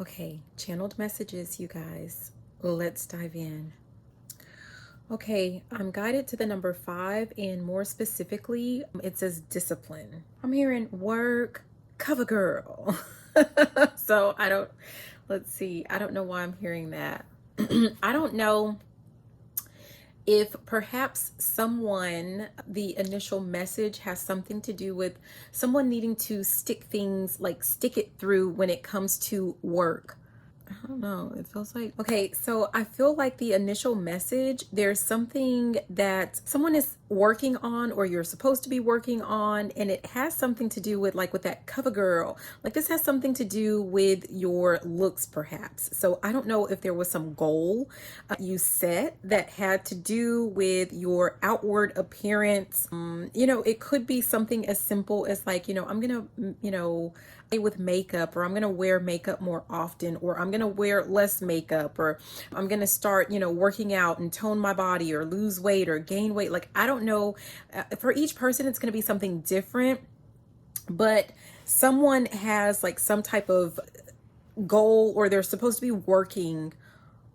Okay, channeled messages, you guys. Let's dive in. Okay, I'm guided to the number 5, and more specifically, it says discipline. I'm hearing work, cover girl. So let's see, I don't know why I'm hearing that. I don't know if perhaps the initial message has something to do with someone needing to stick it through when it comes to work. I don't know. It feels like, okay, so I feel like the initial message, there's something that someone is working on or you're supposed to be working on, and it has something to do with with that cover girl. Like this has something to do with your looks, perhaps. So I don't know if there was some goal you set that had to do with your outward appearance. It could be something as simple as I'm gonna, with makeup, or I'm going to wear makeup more often, or I'm going to wear less makeup, or I'm going to start, working out and tone my body or lose weight or gain weight. Like, I don't know. For each person, it's going to be something different, but someone has like some type of goal, or they're supposed to be working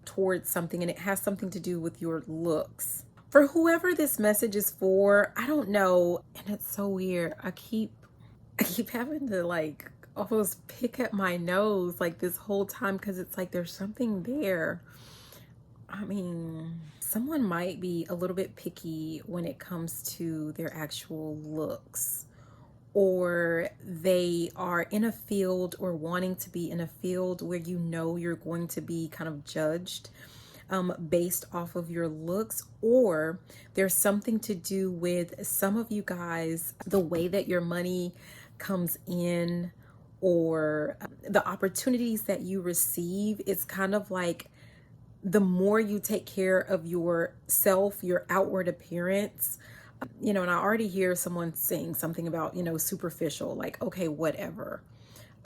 towards something, and it has something to do with your looks. For whoever this message is for, I don't know. And it's so weird. I keep having to almost pick at my nose like this whole time, because it's like there's something there. I mean, someone might be a little bit picky when it comes to their actual looks, or they are in a field or wanting to be in a field where you're going to be kind of judged based off of your looks, or there's something to do with some of you guys, the way that your money comes in, or the opportunities that you receive. It's kind of like the more you take care of yourself, your outward appearance, and I already hear someone saying something about, superficial, like, okay, whatever.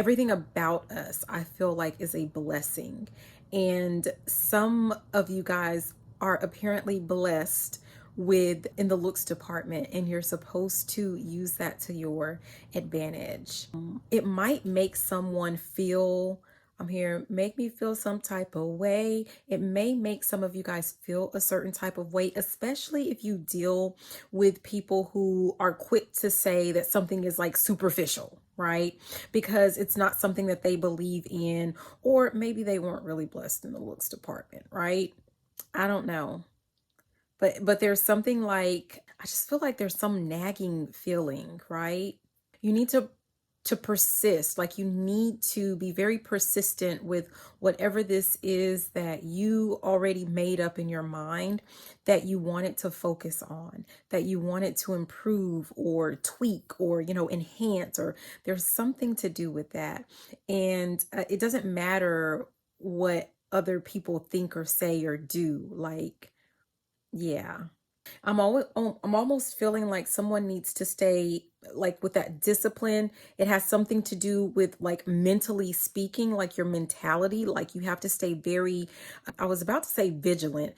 Everything about us, I feel like, is a blessing. And some of you guys are apparently blessed with in the looks department, and you're supposed to use that to your advantage. It might make someone feel, I'm here, make me feel some type of way. It may make some of you guys feel a certain type of way, especially if you deal with people who are quick to say that something is like superficial, right? Because it's not something that they believe in, or maybe they weren't really blessed in the looks department, right? I don't know. But there's something like, I just feel like there's some nagging feeling, right? You need to persist. Like, you need to be very persistent with whatever this is that you already made up in your mind that you wanted to focus on, that you wanted to improve or tweak or enhance, or there's something to do with that. And it doesn't matter what other people think or say or do. Like, yeah. I'm almost feeling like someone needs to stay like with that discipline. It has something to do with like mentally speaking, like your mentality, like you have to stay very, I was about to say vigilant.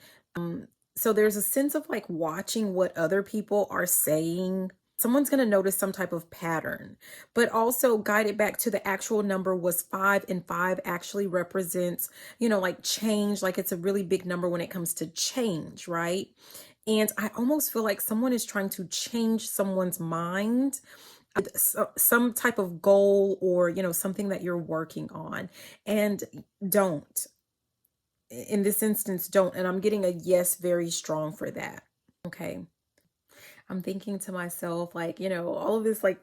So there's a sense of like watching what other people are saying. Someone's going to notice some type of pattern, but also guided back to the actual number was 5, and 5 actually represents, like change. Like it's a really big number when it comes to change, right? And I almost feel like someone is trying to change someone's mind with some type of goal, or, something that you're working on. And don't, in this instance, don't. And I'm getting a yes very strong for that. Okay. I'm thinking to myself, like, all of this, like,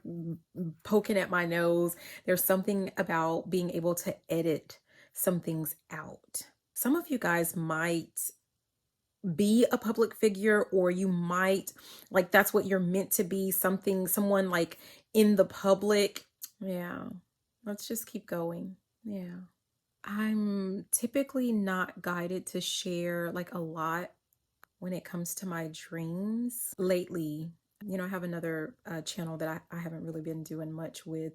poking at my nose. There's something about being able to edit some things out. Some of you guys might be a public figure, or you might like that's what you're meant to be, someone like in the public. Yeah, let's just keep going. Yeah, I'm typically not guided to share like a lot when it comes to my dreams lately. I have another channel that I haven't really been doing much with,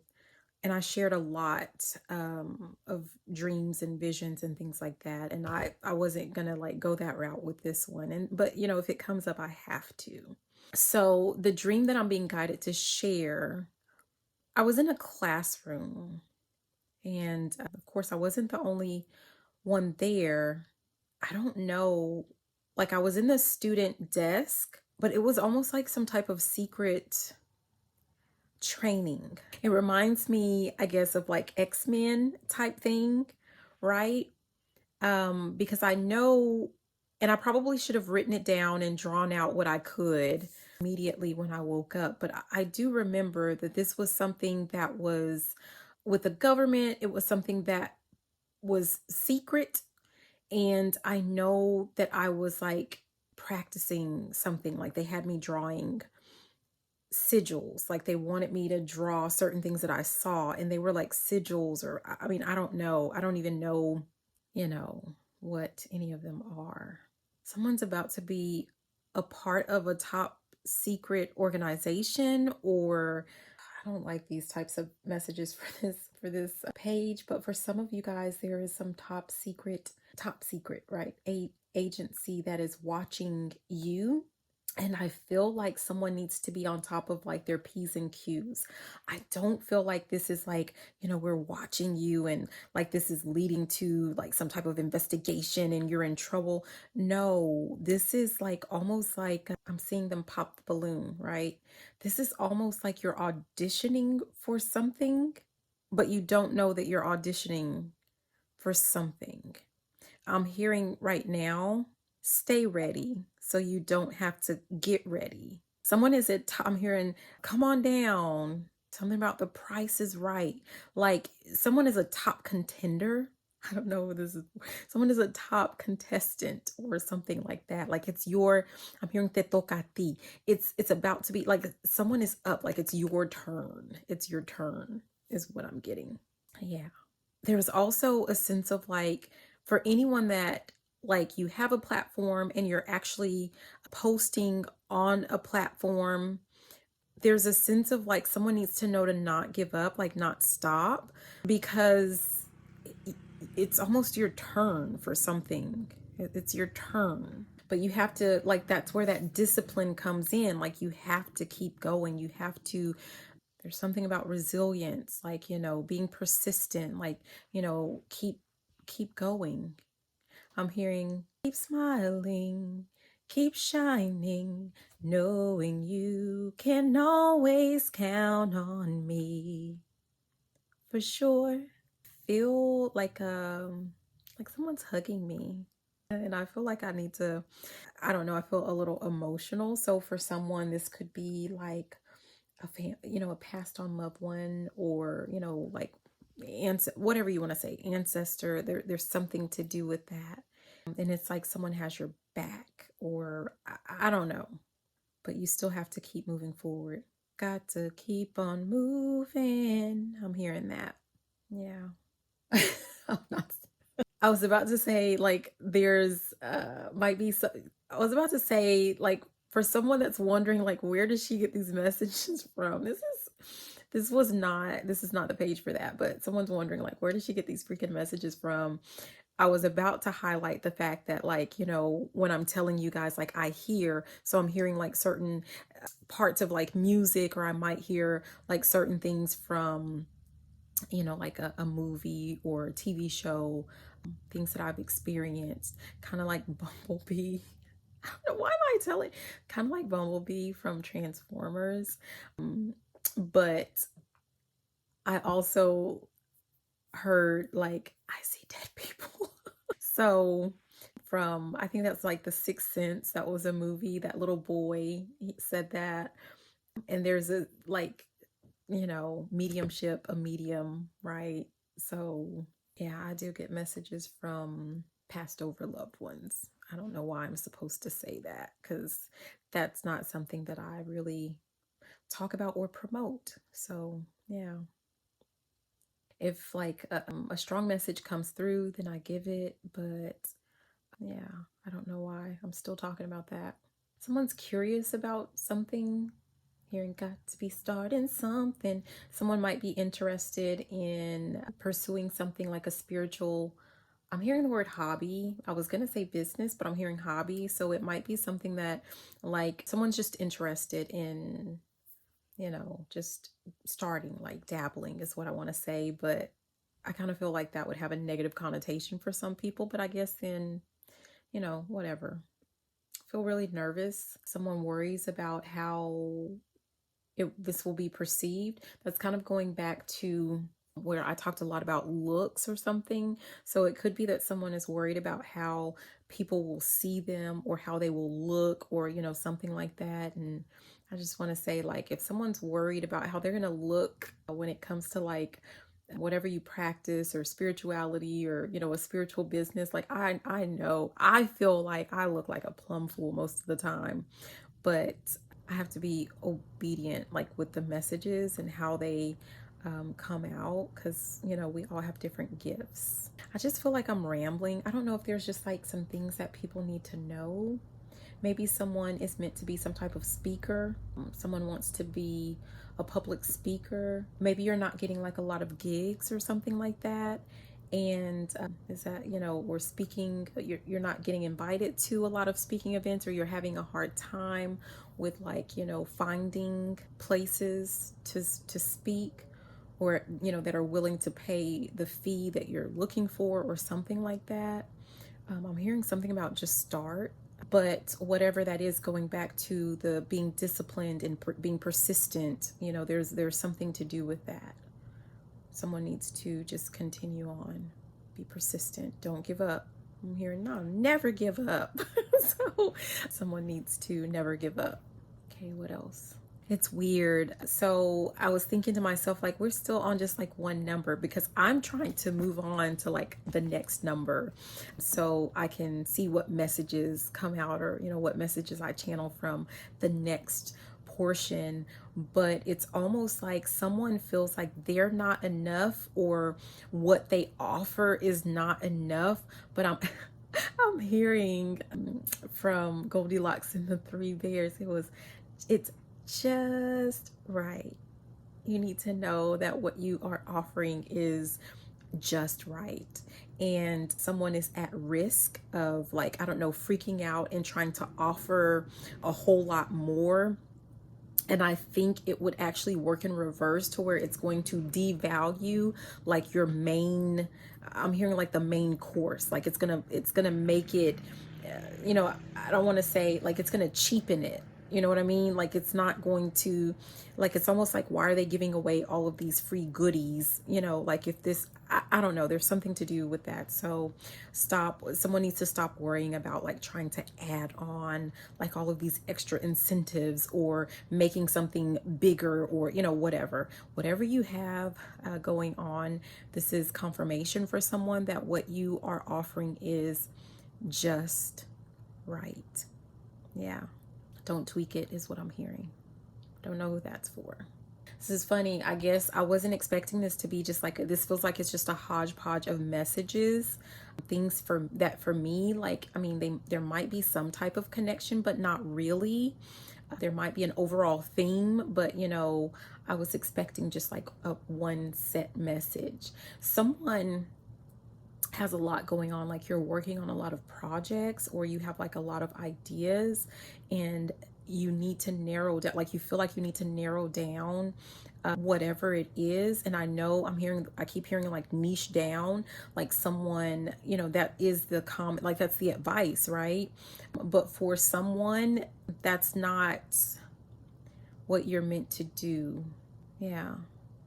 and I shared a lot of dreams and visions and things like that. And I wasn't gonna like go that route with this one. But if it comes up, I have to. So the dream that I'm being guided to share, I was in a classroom, And of course, I wasn't the only one there. I don't know. Like, I was in the student desk, but it was almost like some type of secret training. It reminds me, I guess, of like X-Men type thing, right? Because I know, and I probably should have written it down and drawn out what I could immediately when I woke up. But I do remember that this was something that was with the government, it was something that was secret. And I know that I was like practicing something, like they had me drawing sigils, like they wanted me to draw certain things that I saw, and they were like sigils, or I mean, I don't know. I don't even know, what any of them are. Someone's about to be a part of a top secret organization, or I don't like these types of messages for this page, but for some of you guys, there is some top secret, right? A agency that is watching you. And I feel like someone needs to be on top of like their P's and Q's. I don't feel like this is like, we're watching you and like this is leading to like some type of investigation and you're in trouble. No, this is like almost like I'm seeing them pop the balloon, right? This is almost like you're auditioning for something, but you don't know that you're auditioning for something. I'm hearing right now, stay ready so you don't have to get ready. Someone is I'm hearing, come on down. Something about the price is right. Like someone is a top contender. I don't know what this is. Someone is a top contestant or something like that. Like I'm hearing te toca a ti. It's about to be like someone is up, like it's your turn. It's your turn is what I'm getting. Yeah. There's also a sense of like, for anyone that like you have a platform and you're actually posting on a platform, there's a sense of like someone needs to know to not give up, like not stop, because it's almost your turn for something. It's your turn. But you have to, like, that's where that discipline comes in. Like, you have to keep going. You have to, there's something about resilience, like, being persistent, like, keep going. I'm hearing, keep smiling, keep shining, knowing you can always count on me. For sure. Feel like someone's hugging me. And I feel like I need to, I don't know, I feel a little emotional. So for someone, this could be like a passed on loved one, or, like whatever you want to say, ancestor. There's something to do with that. And it's like someone has your back, or I don't know, but you still have to keep moving forward. Got to keep on moving. I'm hearing that. Yeah. I'm not. I was about to say, like, there's might be so. I was about to say, like, for someone that's wondering, like, where does she get these messages from? This is not the page for that, but someone's wondering, like, where does she get these freaking messages from? I was about to highlight the fact that, like, when I'm telling you guys, like, I hear, so I'm hearing like certain parts of like music, or I might hear like certain things from, like a movie or a TV show, things that I've experienced, kind of like Bumblebee. I don't know, why am I telling? Kind of like Bumblebee from Transformers. But I also heard like, I see dead people. So from, I think that's like The Sixth Sense. That was a movie. That little boy, he said that. And there's a like, mediumship, a medium, right? So yeah, I do get messages from passed over loved ones. I don't know why I'm supposed to say that, because that's not something that I really talk about or promote. So yeah, if like a strong message comes through, then I give it. But yeah, I don't know why I'm still talking about that. Someone's curious about something. Hearing got to be starting something. Someone might be interested in pursuing something like a spiritual. I'm hearing the word hobby. I was going to say business, but I'm hearing hobby. So it might be something that like someone's just interested in, just starting, like dabbling is what I want to say. But I kind of feel like that would have a negative connotation for some people, but I guess then, whatever. I feel really nervous. Someone worries about how this will be perceived. That's kind of going back to where I talked a lot about looks or something. So it could be that someone is worried about how people will see them or how they will look or, something like that. And I just want to say, like, if someone's worried about how they're going to look when it comes to like whatever you practice or spirituality or a spiritual business, like I know I feel like I look like a plum fool most of the time, but I have to be obedient, like with the messages and how they come out, because we all have different gifts. I just feel like I'm rambling. I don't know if there's just like some things that people need to know. Maybe someone is meant to be some type of speaker. Someone wants to be a public speaker. Maybe you're not getting like a lot of gigs or something like that. And is that, we're speaking, you're not getting invited to a lot of speaking events, or you're having a hard time with like, finding places to speak, or, that are willing to pay the fee that you're looking for or something like that. I'm hearing something about just start. But whatever that is, going back to the being disciplined and being persistent, there's something to do with that. Someone needs to just continue on, be persistent, don't give up. I'm hearing, no, never give up. So someone needs to never give up. Okay, what else? It's weird. So I was thinking to myself, like, we're still on just like one number, because I'm trying to move on to like the next number so I can see what messages come out, or, what messages I channel from the next portion. But it's almost like someone feels like they're not enough, or what they offer is not enough. But I'm hearing from Goldilocks and the Three Bears, it's just right. You need to know that what you are offering is just right. And someone is at risk of, like, I don't know, freaking out and trying to offer a whole lot more. And I think it would actually work in reverse, to where it's going to devalue like your main, I'm hearing like the main course. Like it's gonna make it, I don't want to say like it's gonna cheapen it. You know what I mean? Like it's not going to, like, it's almost like, why are they giving away all of these free goodies? Like if this, I don't know, there's something to do with that. So someone needs to stop worrying about like trying to add on like all of these extra incentives, or making something bigger, or, whatever you have going on. This is confirmation for someone that what you are offering is just right. Yeah. Don't tweak it is what I'm hearing. Don't know who that's for. This is funny. I guess I wasn't expecting this to be just like, this feels like it's just a hodgepodge of messages, things for me, like, I mean, there might be some type of connection, but not really. There might be an overall theme, but I was expecting just like a one set message. Someone has a lot going on, like you're working on a lot of projects, or you have like a lot of ideas, and you need to narrow down, like you feel like you need to narrow down whatever it is. And I keep hearing like niche down, like someone, that is the comment, like that's the advice, right? But for someone, that's not what you're meant to do. Yeah,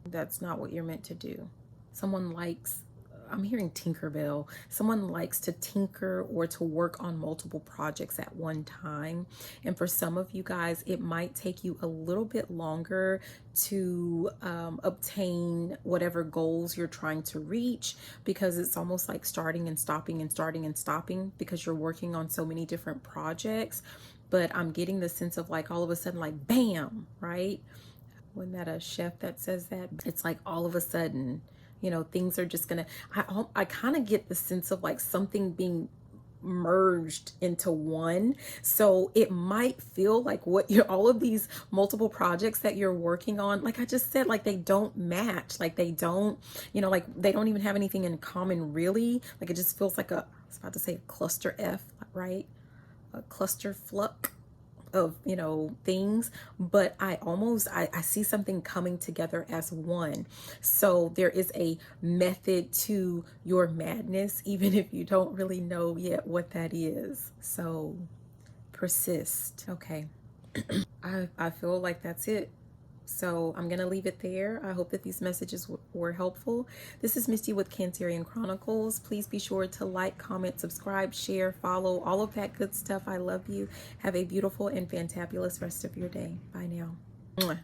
that's not what you're meant to do. I'm hearing Tinkerbell. Someone likes to tinker or to work on multiple projects at one time. And for some of you guys, it might take you a little bit longer to obtain whatever goals you're trying to reach, because it's almost like starting and stopping and starting and stopping, because you're working on so many different projects. But I'm getting the sense of like all of a sudden, like bam, right? Wasn't that a chef that says that? It's like all of a sudden, things are just gonna, I kind of get the sense of like something being merged into one. So it might feel like all of these multiple projects that you're working on, like I just said, like they don't match, like they don't, like they don't even have anything in common really. Like it just feels like I was about to say a cluster F, right? A cluster fluck. of, you know, things, but I see something coming together as one. So there is a method to your madness, even if you don't really know yet what that is. So persist. Okay. I feel like that's it. So I'm going to leave it there. I hope that these messages were helpful. This is Misty with Cancerian Chronicles. Please be sure to like, comment, subscribe, share, follow, all of that good stuff. I love you. Have a beautiful and fantabulous rest of your day. Bye now. Mwah.